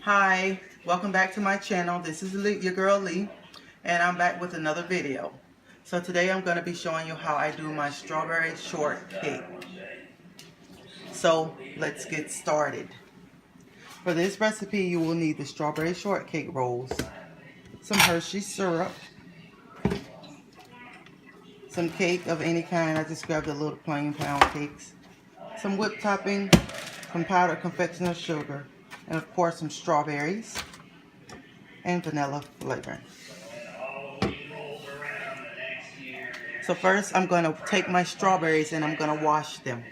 Hi, welcome back to my channel. This is your girl Lee, and I'm back with another video. So today I'm going to be showing you how I do my strawberry shortcake. So let's get started. For this recipe you will need the strawberry shortcake rolls, some Hershey syrup, some cake of any kind. I just grabbed the little plain pound cakes, some whipped topping, some powdered confectioner sugar, and of course some strawberries and vanilla flavoring. So first I'm going to take my strawberries and I'm going to wash them.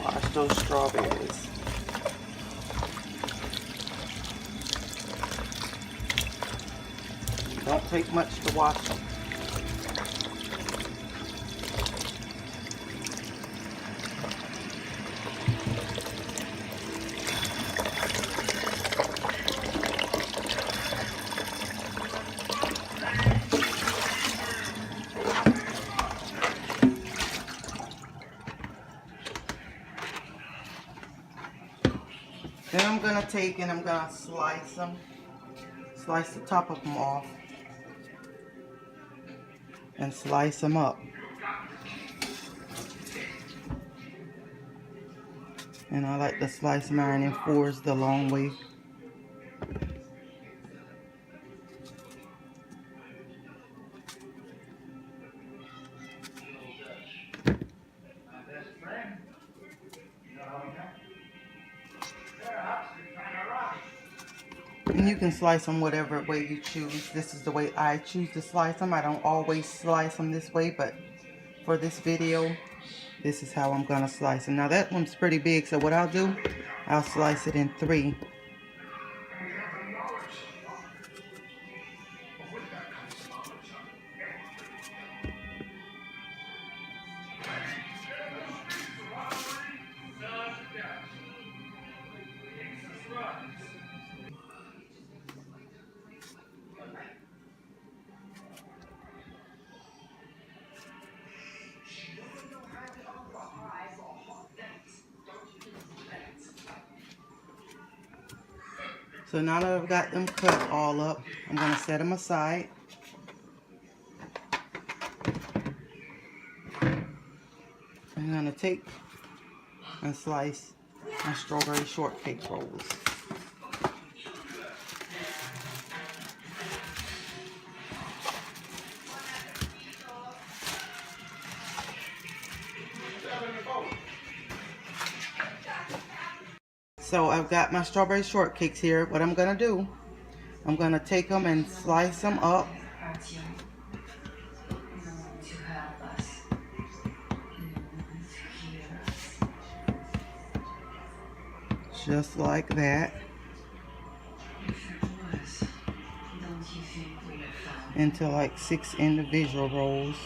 Wash those strawberries. Don't take much to wash them. Then I'm going to take and I'm going to slice them. Slice the top of them off. And slice them up. And I like to slice mine in fours the long way. And you can slice them whatever way you choose. This is the way I choose to slice them. I don't always slice them this way, but for this video, this is how I'm going to slice them. Now that one's pretty big, so what I'll do, I'll slice it in 3. So now that I've got them cut all up, I'm going to set them aside. I'm going to take and slice my strawberry shortcake rolls. So I've got my strawberry shortcakes here. What I'm going to do, I'm going to take them and slice them up. Just like that. Into like 6 individual rolls.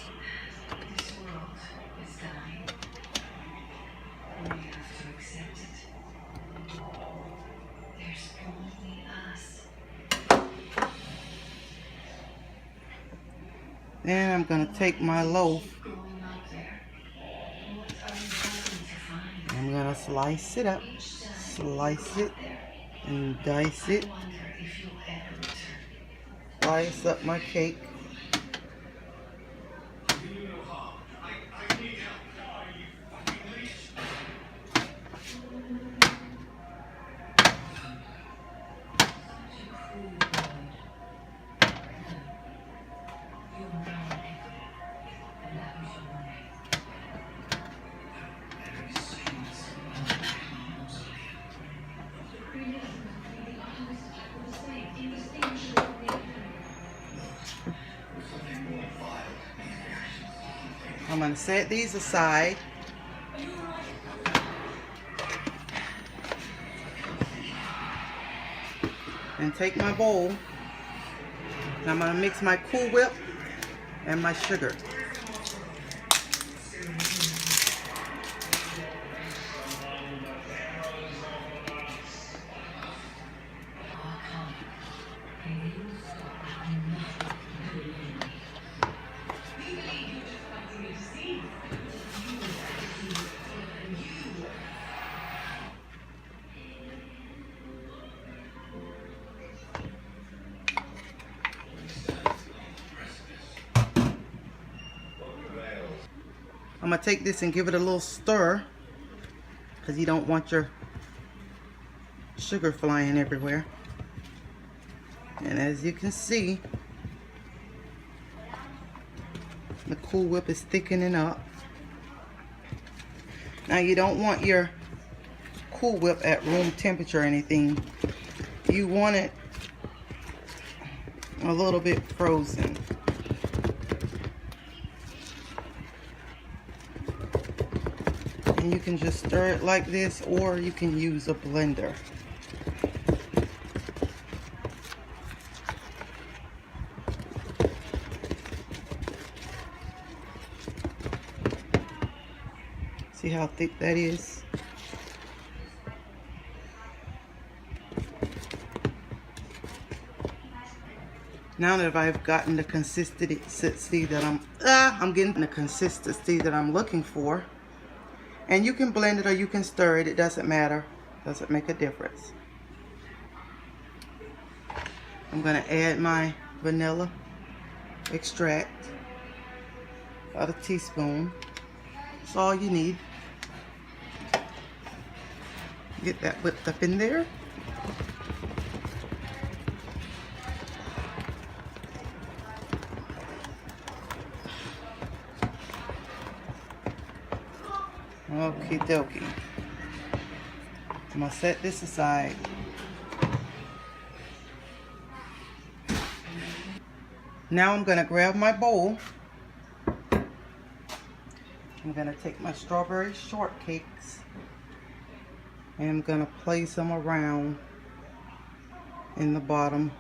Then I'm going to take my loaf. I'm going to slice it up. Slice it and dice it. Slice up my cake. I'm going to set these aside. And take my bowl. And I'm going to mix my Cool Whip and my sugar. I'm gonna take this and give it a little stir because you don't want your sugar flying everywhere. And as you can see, the Cool Whip is thickening up. Now you don't want your Cool Whip at room temperature or anything. You want it a little bit frozen. And you can just stir it like this, or you can use a blender. See how thick that is? Now that I've gotten the consistency that I'm getting the consistency that I'm looking for. And you can blend it or you can stir it. It doesn't matter. Doesn't make a difference. I'm going to add my vanilla extract. About a teaspoon. That's all you need. Get that whipped up in there. Okie dokie. I'm gonna set this aside. Now I'm gonna grab my bowl. I'm gonna take my strawberry shortcakes and I'm gonna place them around in the bottom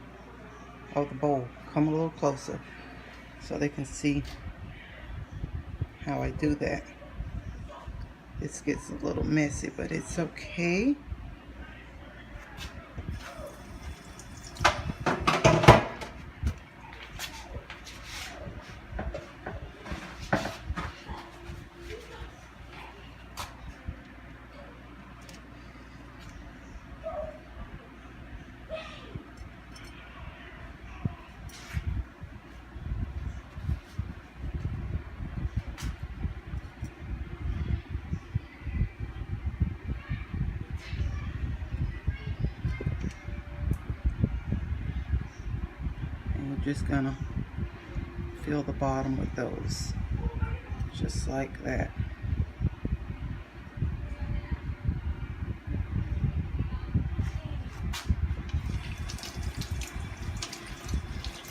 of the bowl. Come a little closer so they can see how I do that. This gets a little messy, but it's okay. Just gonna fill the bottom with those, just like that.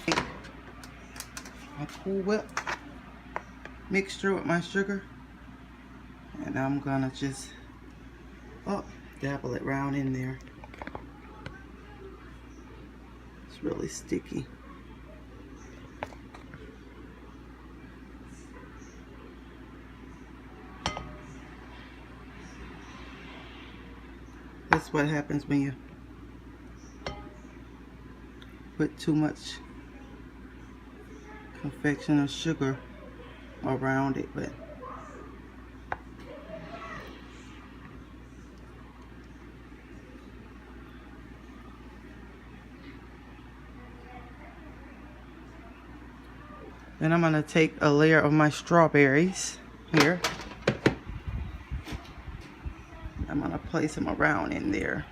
Take my Cool Whip mixture with my sugar, and I'm gonna just dabble it round in there. It's really sticky. That's what happens when you put too much confection or sugar around it, but then I'm going to take a layer of my strawberries here. I'm going to place them around in there.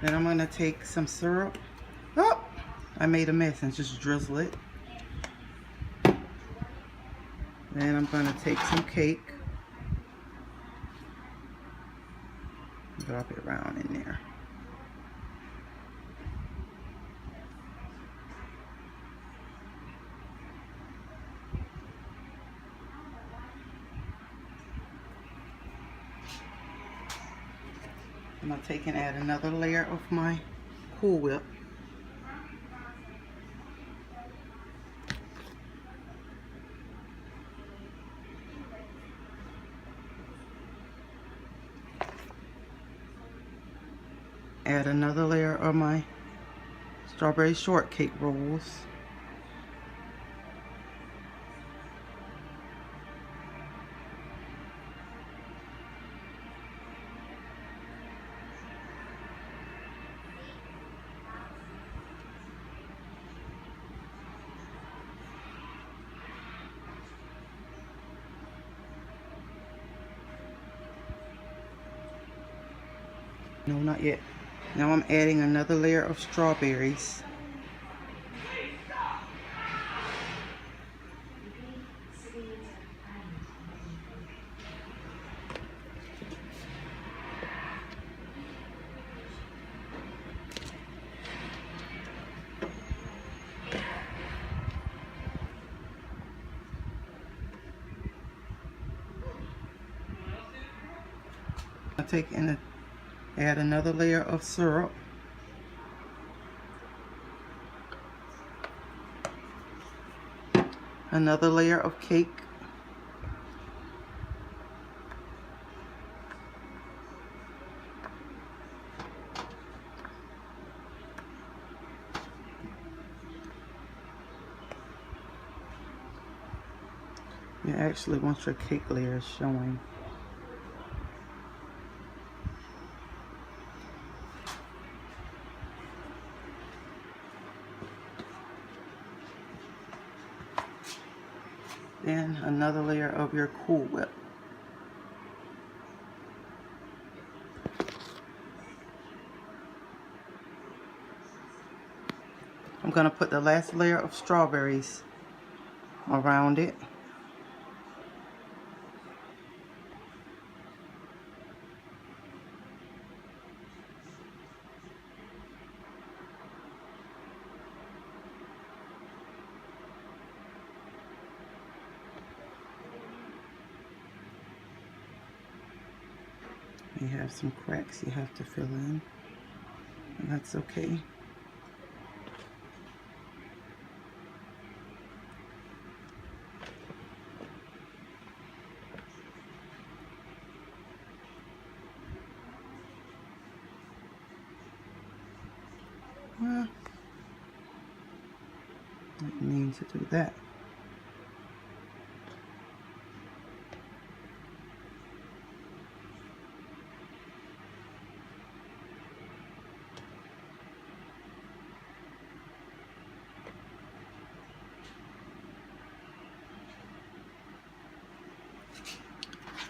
Then I'm going to take some syrup. Oh, I made a mess and just drizzle it. Then I'm going to take some cake, drop it around in there. I'm going to take and add another layer of my Cool Whip. Add another layer of my strawberry shortcake rolls. No, not yet. Now I'm adding another layer of strawberries. I'll take and add another layer of syrup. Another layer of cake. You actually want your cake layers showing. Then another layer of your Cool Whip. I'm going to put the last layer of strawberries around it. You have some cracks you have to fill in, and that's okay. Well, didn't mean to do that.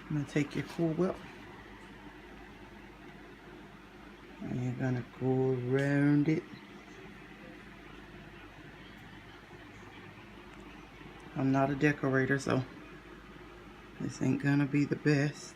I'm going to take your Cool Whip and you're going to go around it. I'm not a decorator, so this ain't going to be the best.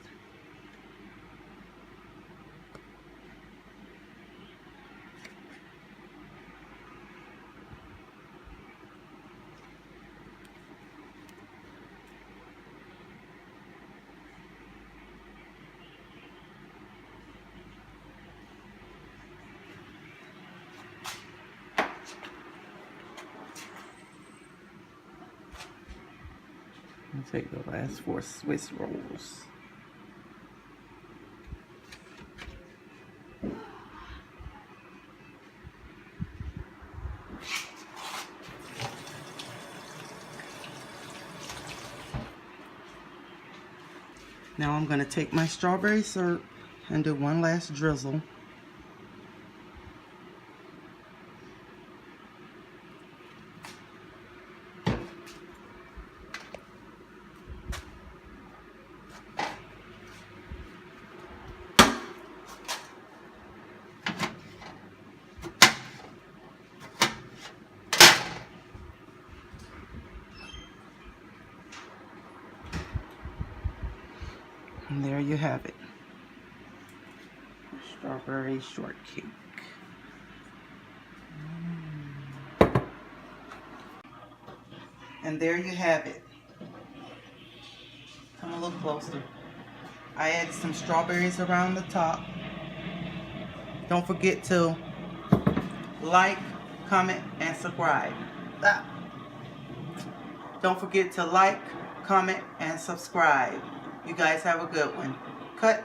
I'll take the last 4 Swiss rolls. Now I'm going to take my strawberry syrup and do one last drizzle. And there you have it. Strawberry shortcake. And there you have it. Come a little closer. I added some strawberries around the top. Don't forget to like, comment, and subscribe. Don't forget to like, comment, and subscribe. You guys have a good one. Cut.